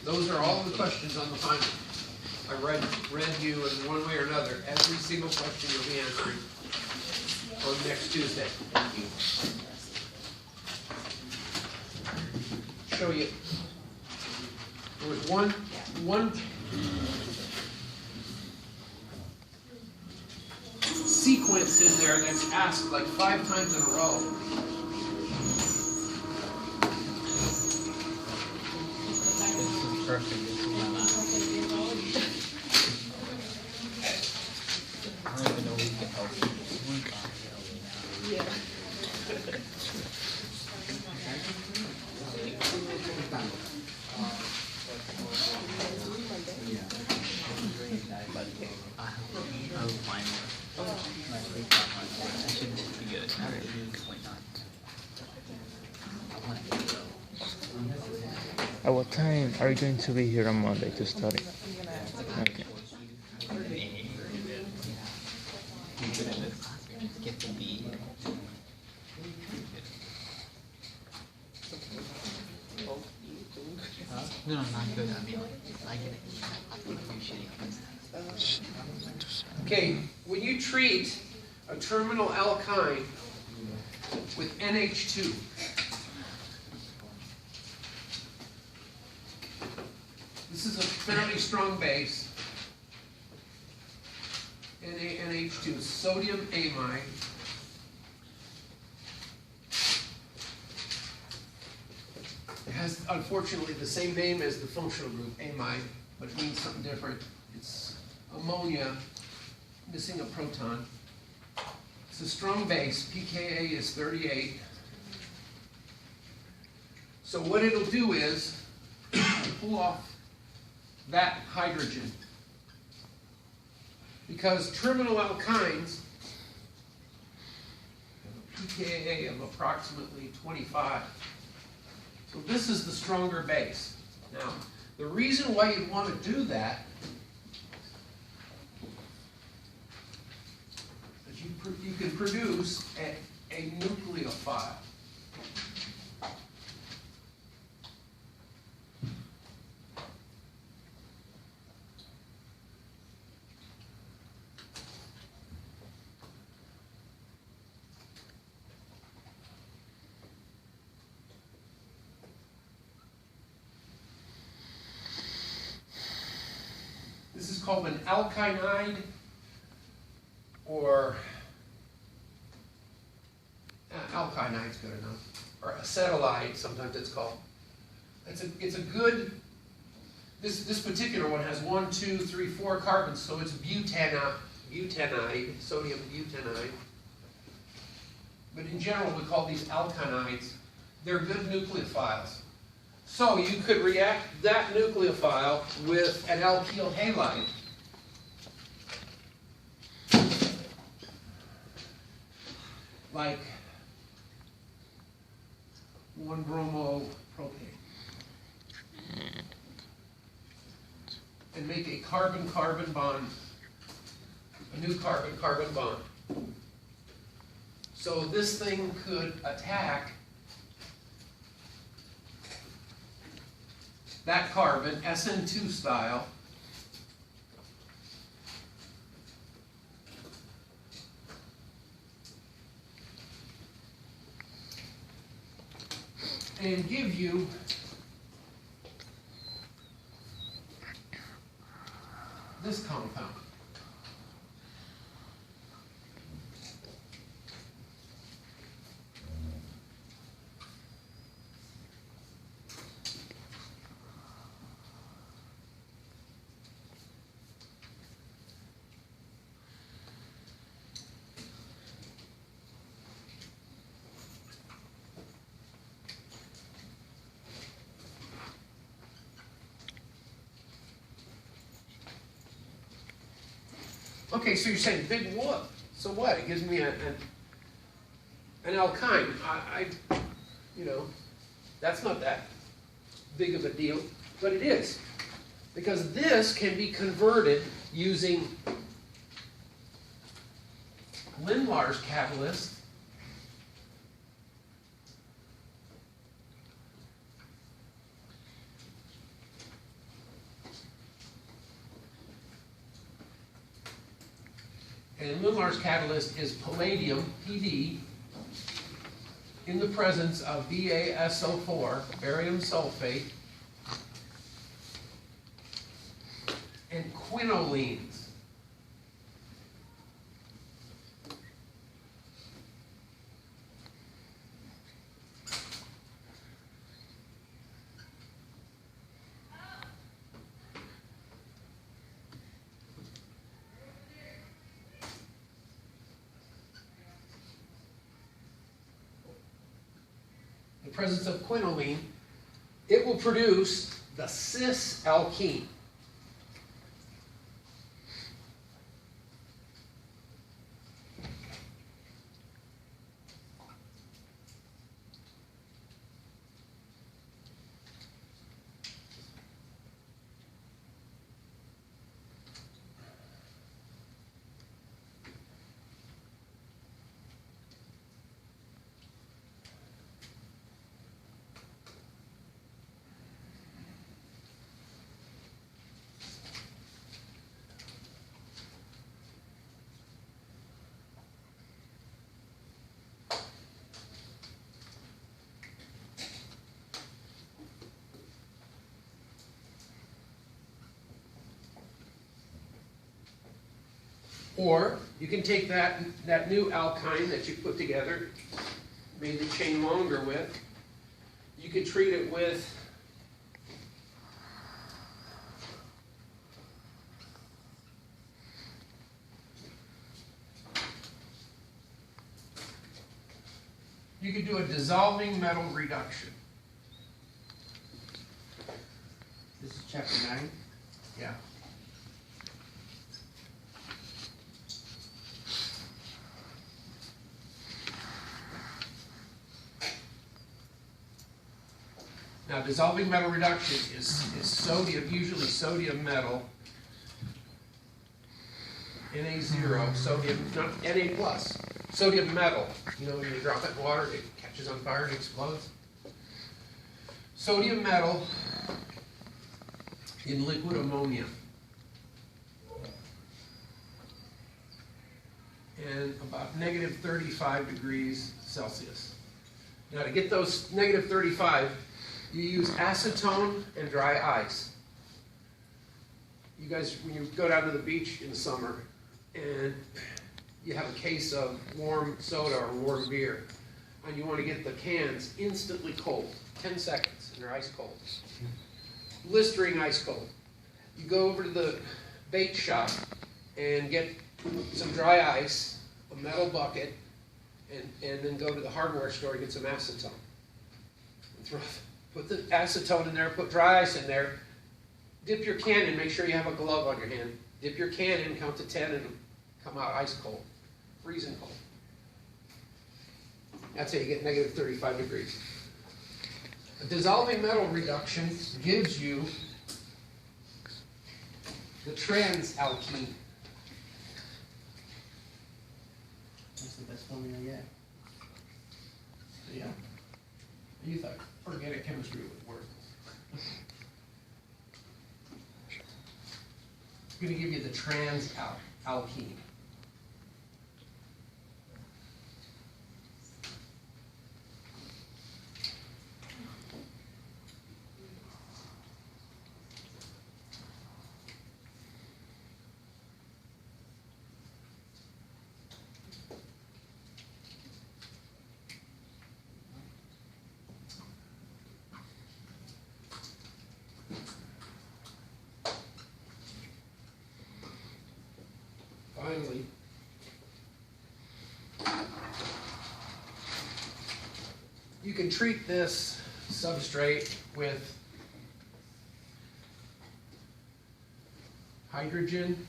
Those are all the questions on the final. I read you in one way or another. Every single question you'll be answering on next Tuesday. Thank you. Show you. There was one sequence in there that's asked like 5 times in a row. Perfect. This is my last. I don't even know who can help me. Yeah. I will find it. I should be good. Why not? I want to go. At what time are you going to be here on Monday to study? Okay. Get to be. No, not good. I mean, I get it. I'm shitty. Okay, when you treat a terminal alkyne with NH2, this is a fairly strong base, NH2, sodium amide. It has, unfortunately, the same name as the functional group, amide, but it means something different. It's ammonia missing a proton. It's a strong base. pKa is 38. So what it'll do is pull off that hydrogen. Because terminal alkynes have a pKa of approximately 25. So this is the stronger base. Now, the reason why you'd want to do that is you can produce a nucleophile. This is called an alkynide, or alkynide's good enough, or acetylide, sometimes it's called. It's a good. This particular one has 1, 2, 3, 4 carbons, so it's butanide, sodium butanide. But in general, we call these alkynides. They're good nucleophiles. So you could react that nucleophile with an alkyl halide. Like 1-bromopropane. And make a carbon-carbon bond, a new carbon-carbon bond. So this thing could attack that carbon, SN2 style, and give you this compound. Okay, so you're saying big whoop. So what? It gives me an alkyne. You know, that's not that big of a deal, but it is. Because this can be converted using Lindlar's catalyst And Linlar's catalyst is palladium, PD, in the presence of BaSO4, barium sulfate, and quinolines. The presence of quinoline, it will produce the cis alkene. Or you can take that new alkyne that you put together, made the chain longer with, you could treat it with you could do a dissolving metal reduction. This is chapter 9. Yeah. Now, dissolving metal reduction is sodium, usually sodium metal, Na0, sodium, not Na plus, sodium metal. You know, when you drop it in water, it catches on fire and explodes. Sodium metal in liquid ammonia. And about negative 35 degrees Celsius. Now, to get those negative 35, you use acetone and dry ice. You guys, when you go down to the beach in the summer and you have a case of warm soda or warm beer, and you want to get the cans instantly cold, 10 seconds, and they're ice cold. Blistering ice cold. You go over to the bait shop and get some dry ice, a metal bucket, and then go to the hardware store and get some acetone. And put the acetone in there, put dry ice in there, dip your can in, make sure you have a glove on your hand. Dip your can in, count to 10, and it'll come out ice cold, freezing cold. That's how you get negative 35 degrees. A dissolving metal reduction gives you the trans alkene. That's the best formula yet. Yeah. You thought organic chemistry would work. It's going to give you the trans alkene. Finally, you can treat this substrate with hydrogen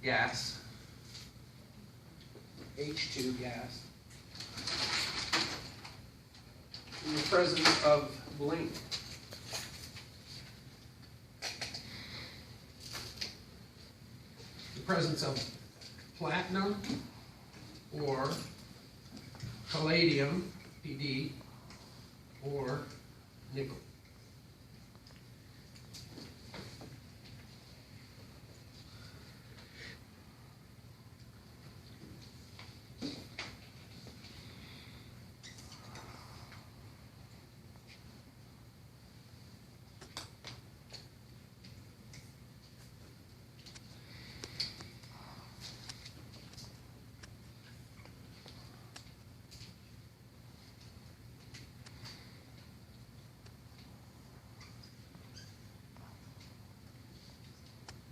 gas, H2 gas, in the presence of bling. The presence of platinum or palladium, Pd, or nickel.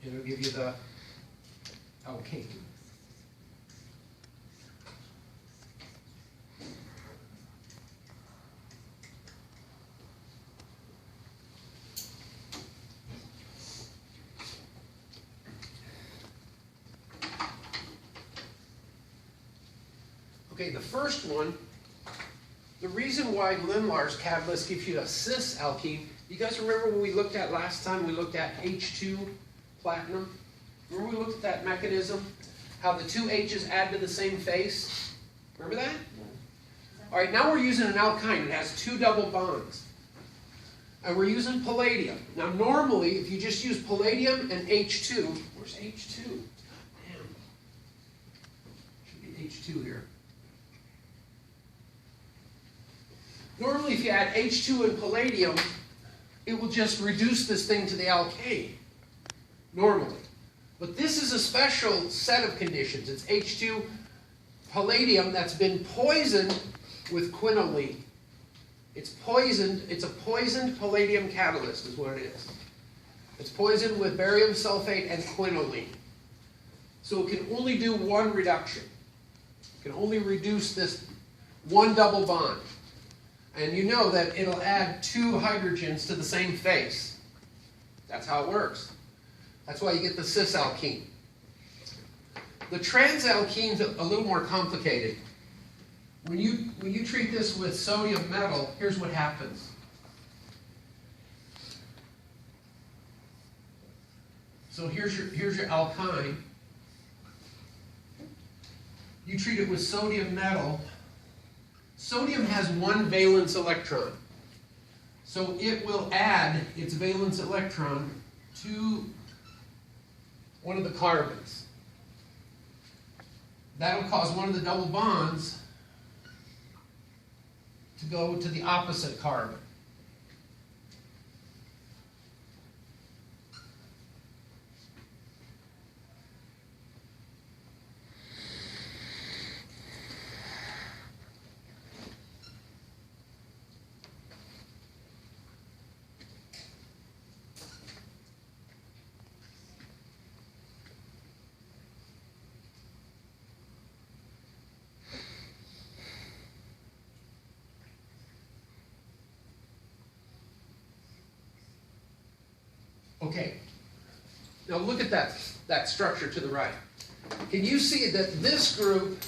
It'll give you the alkane. Okay, the first one, the reason why Lindlar's catalyst gives you a cis alkene, you guys remember when we looked at last time, we looked at H2 platinum? Remember we looked at that mechanism? How the two H's add to the same face? Remember that? All right, now we're using an alkyne. It has two double bonds. And we're using palladium. Now normally, if you just use palladium and H2, where's H2? Damn. Should be H2 here. Normally, if you add H2 and palladium, it will just reduce this thing to the alkane, normally. But this is a special set of conditions. It's H2 palladium that's been poisoned with quinoline. It's poisoned, it's a poisoned palladium catalyst is what it is. It's poisoned with barium sulfate and quinoline. So it can only do one reduction. It can only reduce this one double bond. And you know that it'll add two hydrogens to the same face. That's how it works. That's why you get the cis alkene. The trans alkene's a little more complicated. When you treat this with sodium metal, here's what happens. So here's your alkyne. You treat it with sodium metal. Sodium has one valence electron. So it will add its valence electron to one of the carbons. That'll cause one of the double bonds to go to the opposite carbon. Okay, now look at that structure to the right. Can you see that this group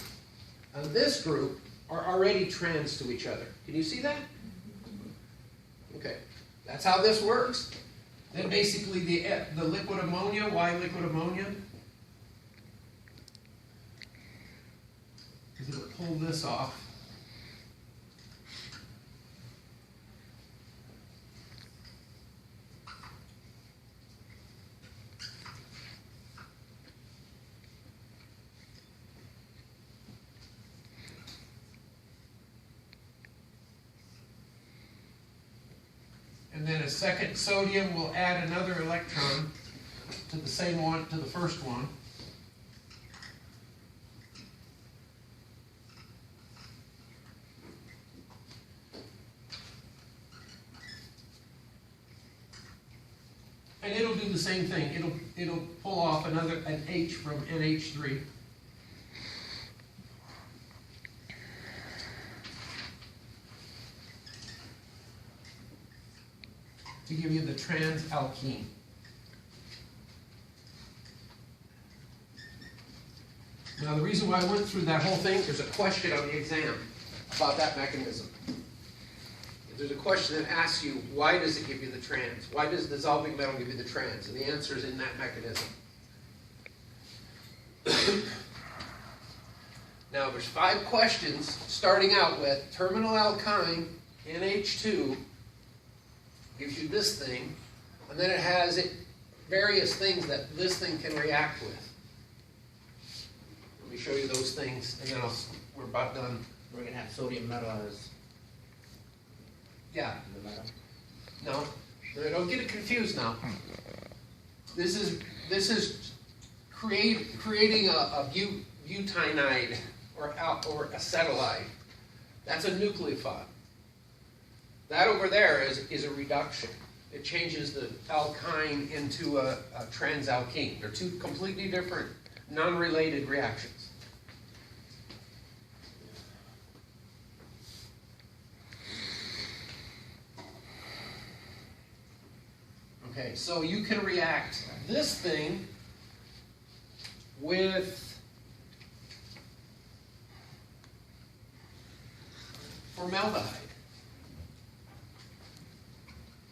and this group are already trans to each other? Can you see that? Okay, that's how this works. Then basically the liquid ammonia, why liquid ammonia? Because it'll pull this off. And then a second sodium will add another electron to the same one, to the first one. And it'll do the same thing. It'll pull off an H from NH3. To give you the trans alkene. Now the reason why I went through that whole thing, there's a question on the exam about that mechanism. There's a question that asks you, why does it give you the trans? Why does dissolving metal give you the trans? And the answer is in that mechanism. Now there's 5 questions starting out with terminal alkyne, NH2, gives you this thing, and then it has various things that this thing can react with. Let me show you those things, and then we're about done. We're going to have sodium metal as Yeah, the metal. no, don't get it confused now. This is creating a butynide or acetylide. That's a nucleophile. That over there is a reduction. It changes the alkyne into a transalkene. They're two completely different, non-related reactions. Okay, so you can react this thing with formaldehyde.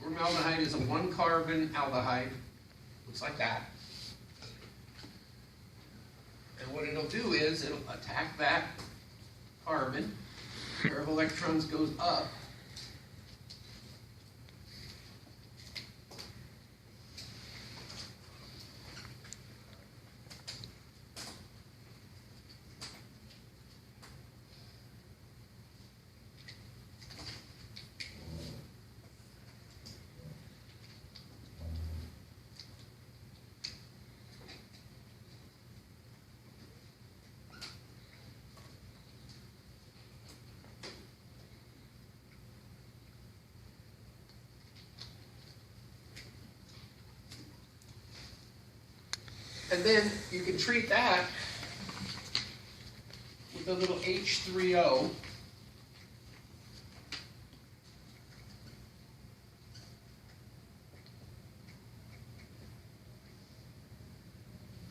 Formaldehyde is a one-carbon aldehyde. Looks like that. And what it'll do is it'll attack that carbon. Pair of electrons goes up. And then you can treat that with a little H3O.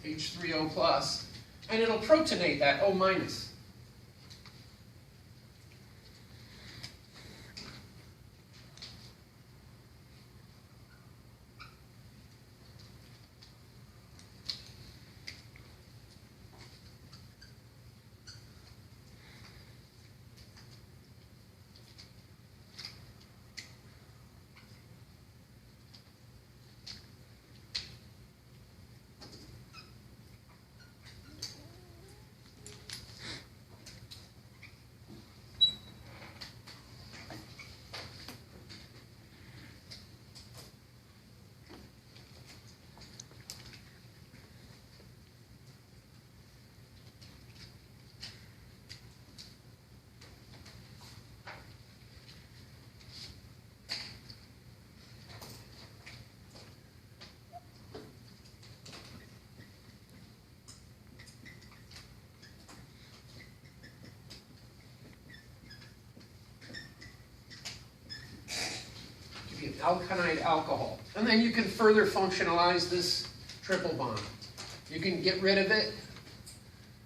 H3O plus, and it'll protonate that O minus. Alkynide alcohol. And then you can further functionalize this triple bond. You can get rid of it,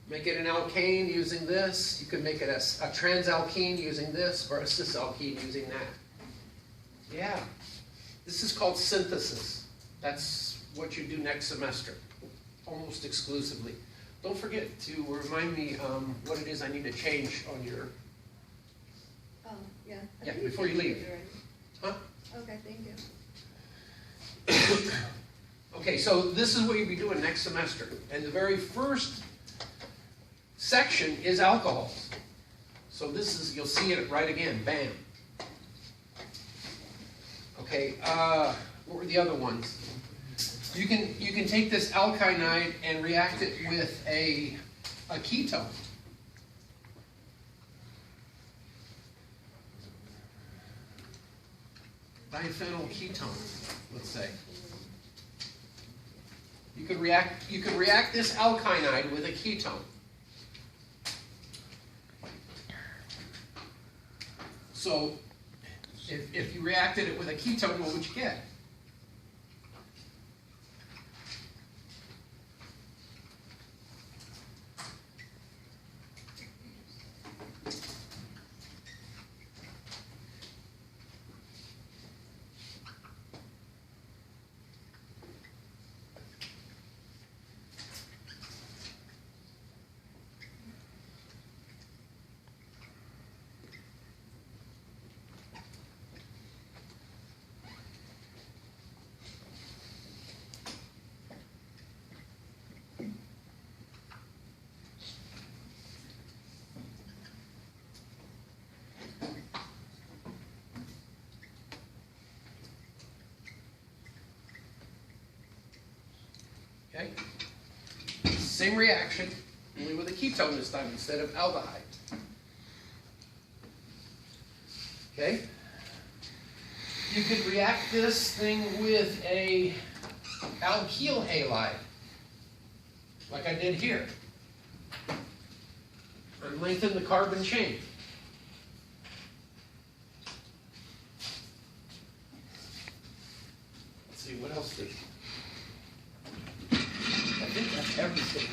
make it an alkane using this. You can make it a transalkene using this, or a cisalkene using that. Yeah. This is called synthesis. That's what you do next semester, almost exclusively. Don't forget to remind me what it is I need to change on your... Oh, yeah. Yeah, before you leave. Huh? Okay, thank you. Okay, so this is what you'll be doing next semester. And the very first section is alcohols. So this is, you'll see it right again, bam. Okay, what were the other ones? You can take this alkynide and react it with a ketone. Diphenyl ketone, let's say. You could react this alkynide with a ketone. So if you reacted it with a ketone, what would you get? Okay? Same reaction, only with a ketone this time instead of aldehyde. Okay? You could react this thing with a alkyl halide, like I did here, and lengthen the carbon chain. Let's see, what else did? I think that's everything.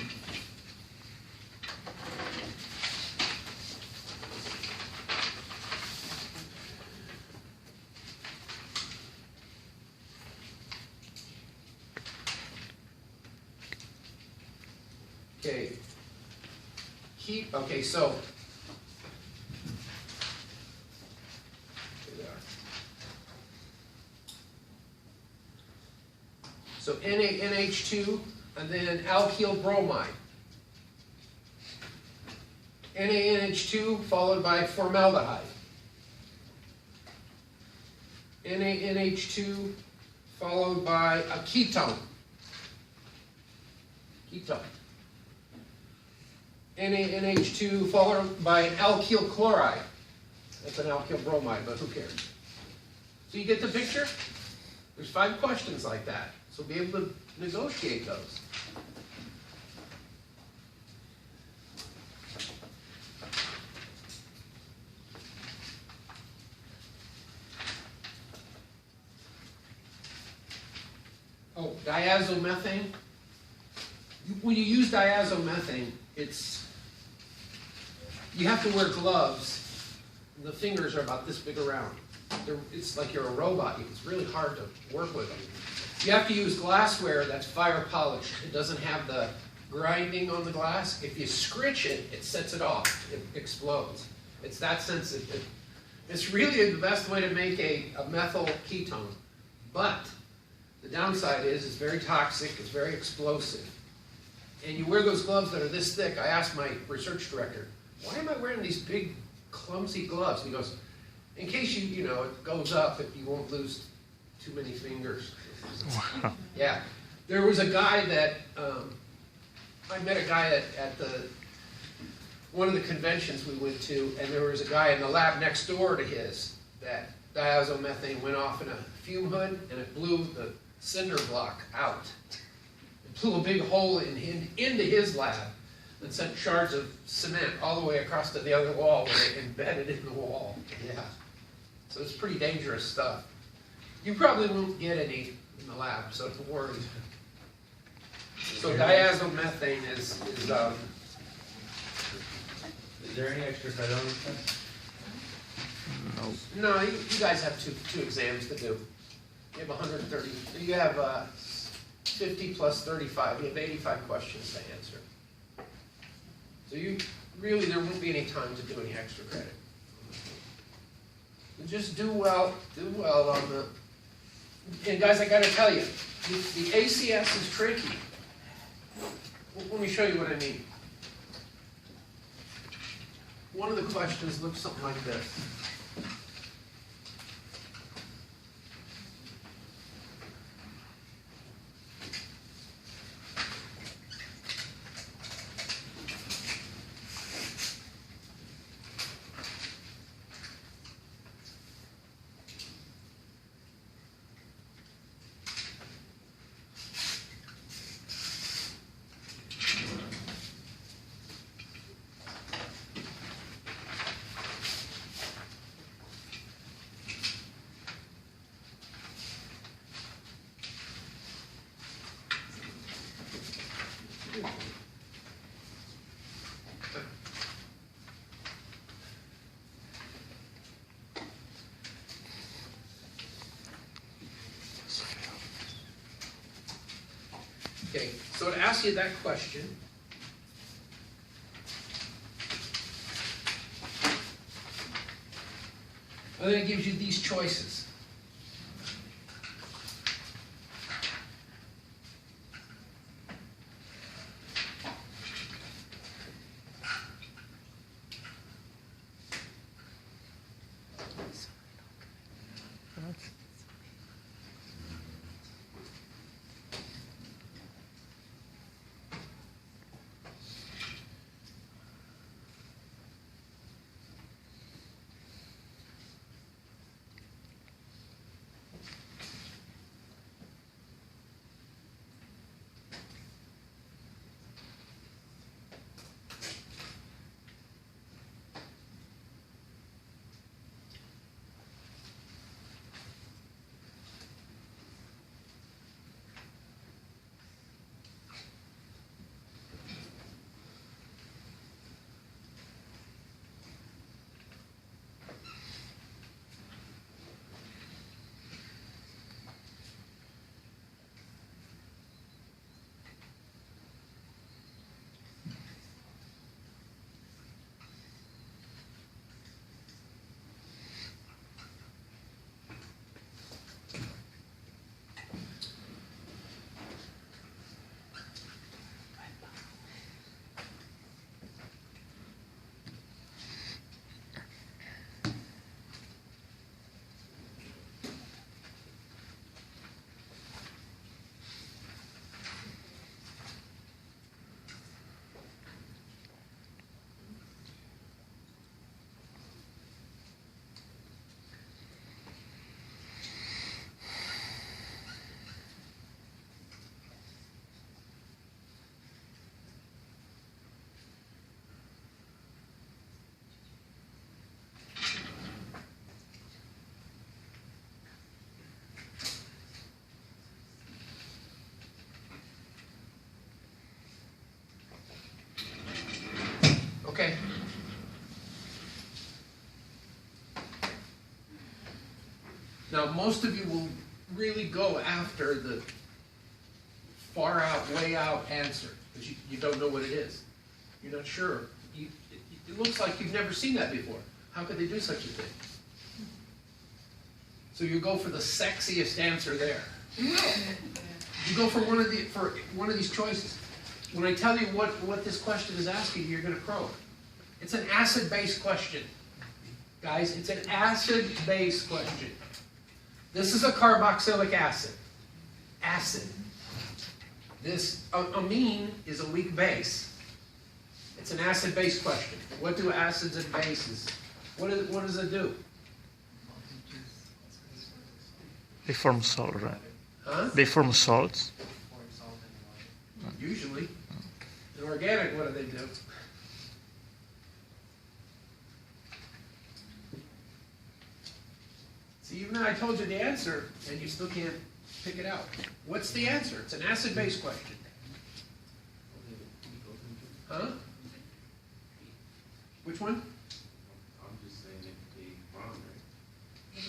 Okay. Okay, so. Here they are. So NaNH2 and then alkyl bromide. NaNH2 followed by formaldehyde. NaNH2 followed by a ketone. NaNH2 followed by alkyl chloride. That's an alkyl bromide, but who cares? So you get the picture? There's 5 questions like that. So be able to negotiate those. Oh, diazomethane. When you use diazomethane, you have to wear gloves. The fingers are about this big around. It's like you're a robot. It's really hard to work with them. You have to use glassware that's fire polished. It doesn't have the grinding on the glass. If you scritch it, it sets it off. It explodes. It's that sensitive. It's really the best way to make a methyl ketone. But the downside is it's very toxic. It's very explosive. And you wear those gloves that are this thick. I asked my research director, why am I wearing these big, clumsy gloves? And he goes, in case it goes up, if you won't lose too many fingers. Wow. Yeah. There was a guy that, I met a guy at one of the conventions we went to, and there was a guy in the lab next door to his that diazomethane went off in a fume hood, and it blew the cinder block out. It blew a big hole into his lab and sent shards of cement all the way across to the other wall where they embedded in the wall. Yeah. So it's pretty dangerous stuff. You probably won't get any in the lab, so don't worry. So diazomethane is there any extra credit on this test? No. no, you guys have two exams to do. You have 130, you have 50 plus 35, you have 85 questions to answer. So there won't be any time to do any extra credit. Just do well on the, and guys, I gotta tell you, the ACS is tricky. Let me show you what I mean. One of the questions looks something like this. Okay, so it asks you that question. And then it gives you these choices. Now, most of you will really go after the far out, way out answer, because you don't know what it is. You're not sure. It looks like you've never seen that before. How could they do such a thing? So you go for the sexiest answer there. You go for one of these choices. When I tell you what this question is asking, you're going to croak. It's an acid-based question. Guys, it's an acid-based question. This is a carboxylic acid. Acid. This amine is a weak base. It's an acid-based question. What do acids and bases, what does it do? They form salt, right? Huh? They form salts. Usually. In organic, what do they do? See, even though I told you the answer, and you still can't pick it out. What's the answer? It's an acid-based question. Huh? Which one? I'm just saying it could be wrong, right?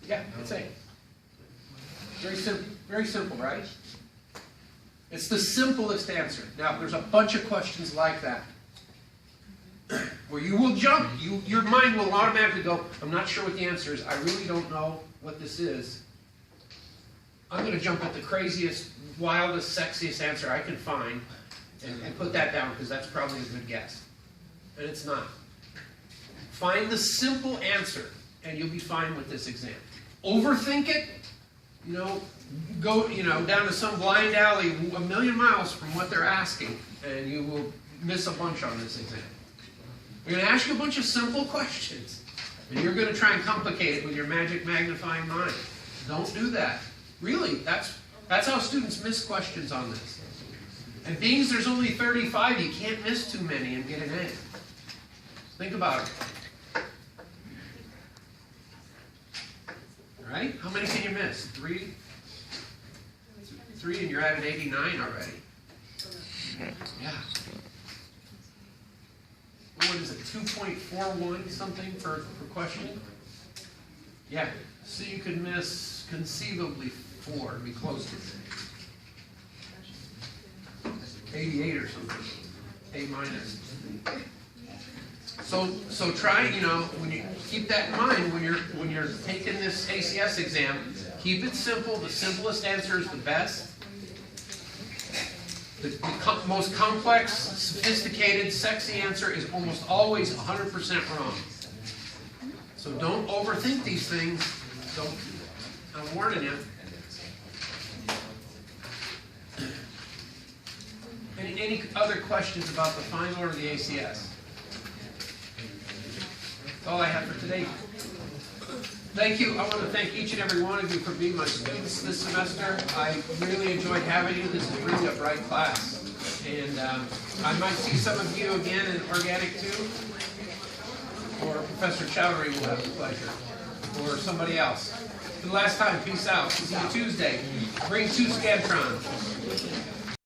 Yeah, it's A. Very simple, right? It's the simplest answer. Now, there's a bunch of questions like that where you will jump. Your mind will automatically go, I'm not sure what the answer is. I really don't know what this is. I'm going to jump at the craziest, wildest, sexiest answer I can find and put that down because that's probably a good guess. And it's not. Find the simple answer and you'll be fine with this exam. Overthink it, go down to some blind alley a million miles from what they're asking, and you will miss a bunch on this exam. We're going to ask you a bunch of simple questions, and you're going to try and complicate it with your magic magnifying mind. Don't do that. Really, that's how students miss questions on this. And being there's only 35, you can't miss too many and get an A. Think about it. All right? How many can you miss? 3? 3 and you're at an 89 already. Yeah. What is it, 2.41 something per question? Yeah. So you could miss conceivably 4, be close to 88 or something. A minus. So try, when you keep that in mind when you're taking this ACS exam, keep it simple. The simplest answer is the best. The most complex, sophisticated, sexy answer is almost always 100% wrong. So don't overthink these things. I'm warning you. Any other questions about the final or the ACS? That's all I have for today. Thank you. I want to thank each and every one of you for being my students this semester. I really enjoyed having you. This is really a bright class. And I might see some of you again in organic too. Or Professor Chowdhury will have the pleasure. Or somebody else. For the last time, peace out. See you Tuesday. Bring 2 Scantrons.